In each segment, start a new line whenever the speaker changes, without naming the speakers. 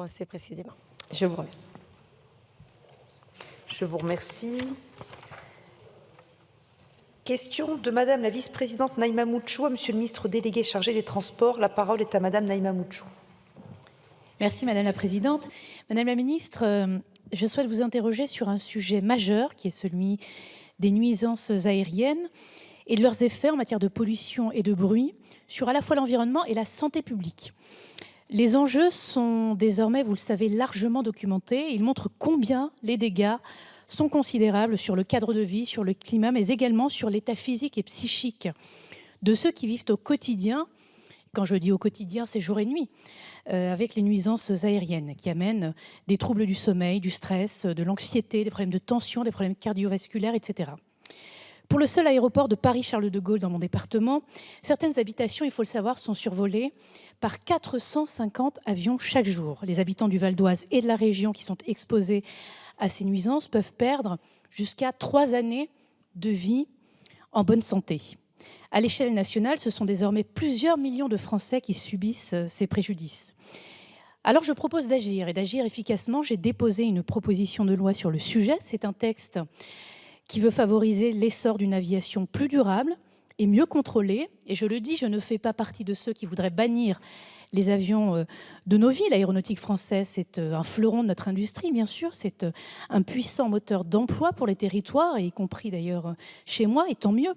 assez précisément. Je vous remercie.
Je vous remercie. Question de Madame la vice-présidente Naïma Moutchou à Monsieur le ministre délégué chargé des Transports. La parole est à Madame Naïma Moutchou.
Merci Madame la Présidente. Madame la Ministre, je souhaite vous interroger sur un sujet majeur qui est celui des nuisances aériennes et de leurs effets en matière de pollution et de bruit sur à la fois l'environnement et la santé publique. Les enjeux sont désormais, vous le savez, largement documentés. Ils montrent combien les dégâts sont considérables sur le cadre de vie, sur le climat, mais également sur l'état physique et psychique de ceux qui vivent au quotidien. Quand je dis au quotidien, c'est jour et nuit, avec les nuisances aériennes qui amènent des troubles du sommeil, du stress, de l'anxiété, des problèmes de tension, des problèmes cardiovasculaires, etc. Pour le seul aéroport de Paris-Charles de Gaulle dans mon département, certaines habitations, il faut le savoir, sont survolées par 450 avions chaque jour. Les habitants du Val d'Oise et de la région qui sont exposés à ces nuisances peuvent perdre jusqu'à 3 années de vie en bonne santé. À l'échelle nationale, ce sont désormais plusieurs millions de Français qui subissent ces préjudices. Alors je propose d'agir, et d'agir efficacement. J'ai déposé une proposition de loi sur le sujet. C'est un texte qui veut favoriser l'essor d'une aviation plus durable et mieux contrôlée. Et je le dis, je ne fais pas partie de ceux qui voudraient bannir les avions de nos vies. L'aéronautique française, c'est un fleuron de notre industrie, bien sûr. C'est un puissant moteur d'emploi pour les territoires, y compris d'ailleurs chez moi, et tant mieux.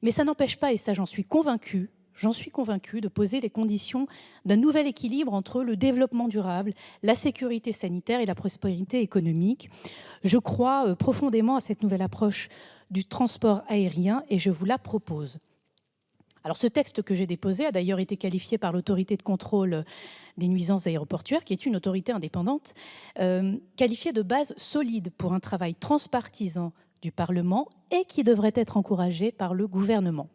Mais ça n'empêche pas, et ça j'en suis convaincue, de poser les conditions d'un nouvel équilibre entre le développement durable, la sécurité sanitaire et la prospérité économique. Je crois profondément à cette nouvelle approche du transport aérien et je vous la propose. Alors ce texte que j'ai déposé a d'ailleurs été qualifié par l'autorité de contrôle des nuisances aéroportuaires, qui est une autorité indépendante, qualifié de base solide pour un travail transpartisan du Parlement et qui devrait être encouragé par le gouvernement.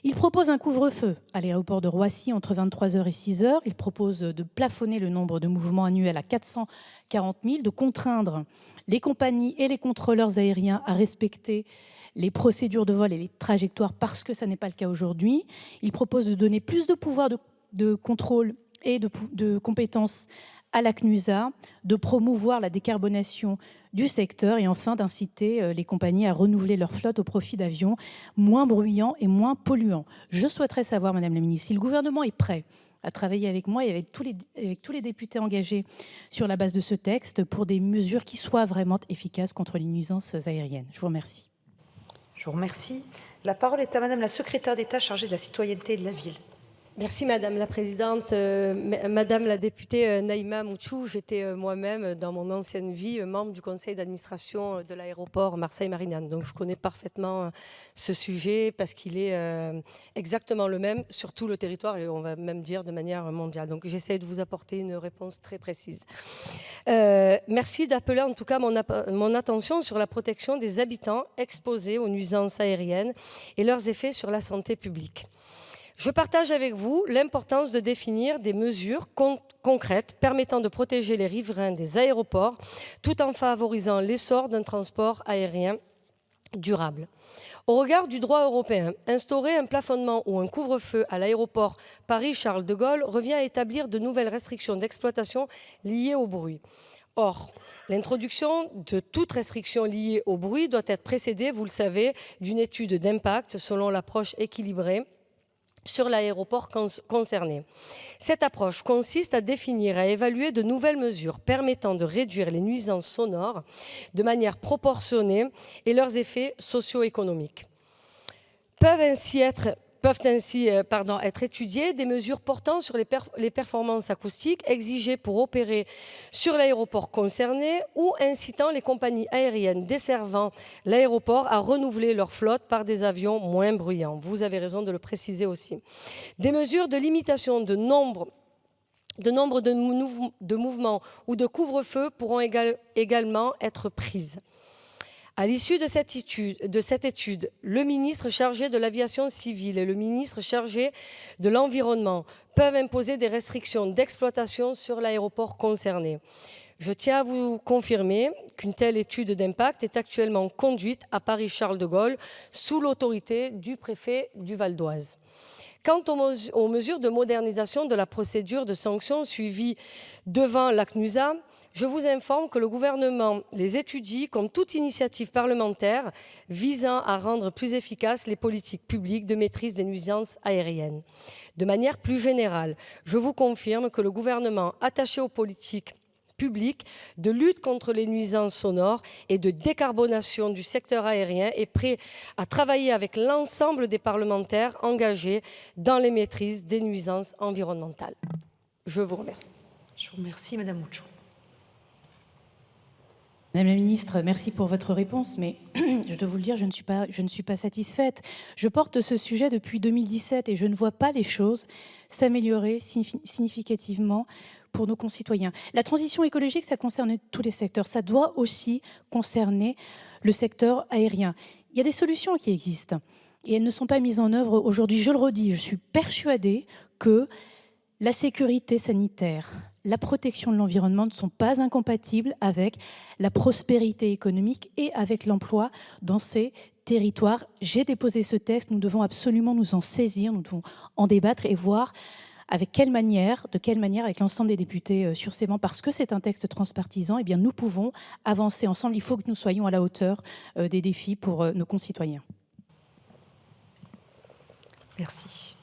Il propose un couvre-feu à l'aéroport de Roissy entre 23h et 6h. Il propose de plafonner le nombre de mouvements annuels à 440 000, de contraindre les compagnies et les contrôleurs aériens à respecter les procédures de vol et les trajectoires parce que ça n'est pas le cas aujourd'hui. Il propose de donner plus de pouvoir de contrôle et de compétences à la CNUSA, de promouvoir la décarbonation du secteur et enfin d'inciter les compagnies à renouveler leur flotte au profit d'avions moins bruyants et moins polluants. Je souhaiterais savoir, Madame la Ministre, si le gouvernement est prêt à travailler avec moi et avec tous les députés engagés sur la base de ce texte pour des mesures qui soient vraiment efficaces contre les nuisances aériennes. Je vous remercie.
Je vous remercie. La parole est à Madame la secrétaire d'État chargée de la citoyenneté et de la ville.
Merci Madame la Présidente. Madame la députée Naïma Moutchou, j'étais moi-même dans mon ancienne vie membre du conseil d'administration de l'aéroport Marseille-Marignane. Donc je connais parfaitement ce sujet parce qu'il est exactement le même sur tout le territoire et on va même dire de manière mondiale. Donc j'essaie de vous apporter une réponse très précise. Merci d'appeler en tout cas mon attention sur la protection des habitants exposés aux nuisances aériennes et leurs effets sur la santé publique. Je partage avec vous l'importance de définir des mesures concrètes permettant de protéger les riverains des aéroports tout en favorisant l'essor d'un transport aérien durable. Au regard du droit européen, instaurer un plafonnement ou un couvre-feu à l'aéroport Paris-Charles de Gaulle revient à établir de nouvelles restrictions d'exploitation liées au bruit. Or, l'introduction de toute restriction liée au bruit doit être précédée, vous le savez, d'une étude d'impact selon l'approche équilibrée sur l'aéroport concerné. Cette approche consiste à définir et à évaluer de nouvelles mesures permettant de réduire les nuisances sonores de manière proportionnée et leurs effets socio-économiques. Peuvent ainsi être étudiées des mesures portant sur les performances acoustiques exigées pour opérer sur l'aéroport concerné ou incitant les compagnies aériennes desservant l'aéroport à renouveler leur flotte par des avions moins bruyants. Vous avez raison de le préciser aussi. Des mesures de limitation de nombre de mouvements ou de couvre-feu pourront également être prises. À l'issue de cette étude, le ministre chargé de l'aviation civile et le ministre chargé de l'environnement peuvent imposer des restrictions d'exploitation sur l'aéroport concerné. Je tiens à vous confirmer qu'une telle étude d'impact est actuellement conduite à Paris-Charles de Gaulle sous l'autorité du préfet du Val d'Oise. Quant aux mesures de modernisation de la procédure de sanction suivie devant la CNUSA, je vous informe que le gouvernement les étudie comme toute initiative parlementaire visant à rendre plus efficaces les politiques publiques de maîtrise des nuisances aériennes. De manière plus générale, je vous confirme que le gouvernement, attaché aux politiques publiques de lutte contre les nuisances sonores et de décarbonation du secteur aérien, est prêt à travailler avec l'ensemble des parlementaires engagés dans les maîtrises des nuisances environnementales. Je vous remercie.
Je vous remercie, Madame Mouchou.
Madame la ministre, merci pour votre réponse, mais je dois vous le dire, je ne suis pas satisfaite. Je porte ce sujet depuis 2017 et je ne vois pas les choses s'améliorer significativement pour nos concitoyens. La transition écologique, ça concerne tous les secteurs. Ça doit aussi concerner le secteur aérien. Il y a des solutions qui existent et elles ne sont pas mises en œuvre aujourd'hui. Je le redis, je suis persuadée que la sécurité sanitaire, la protection de l'environnement ne sont pas incompatibles avec la prospérité économique et avec l'emploi dans ces territoires. J'ai déposé ce texte, nous devons absolument nous en saisir, nous devons en débattre et voir de quelle manière, avec l'ensemble des députés sur ces bancs, parce que c'est un texte transpartisan, eh bien nous pouvons avancer ensemble. Il faut que nous soyons à la hauteur des défis pour nos concitoyens.
Merci.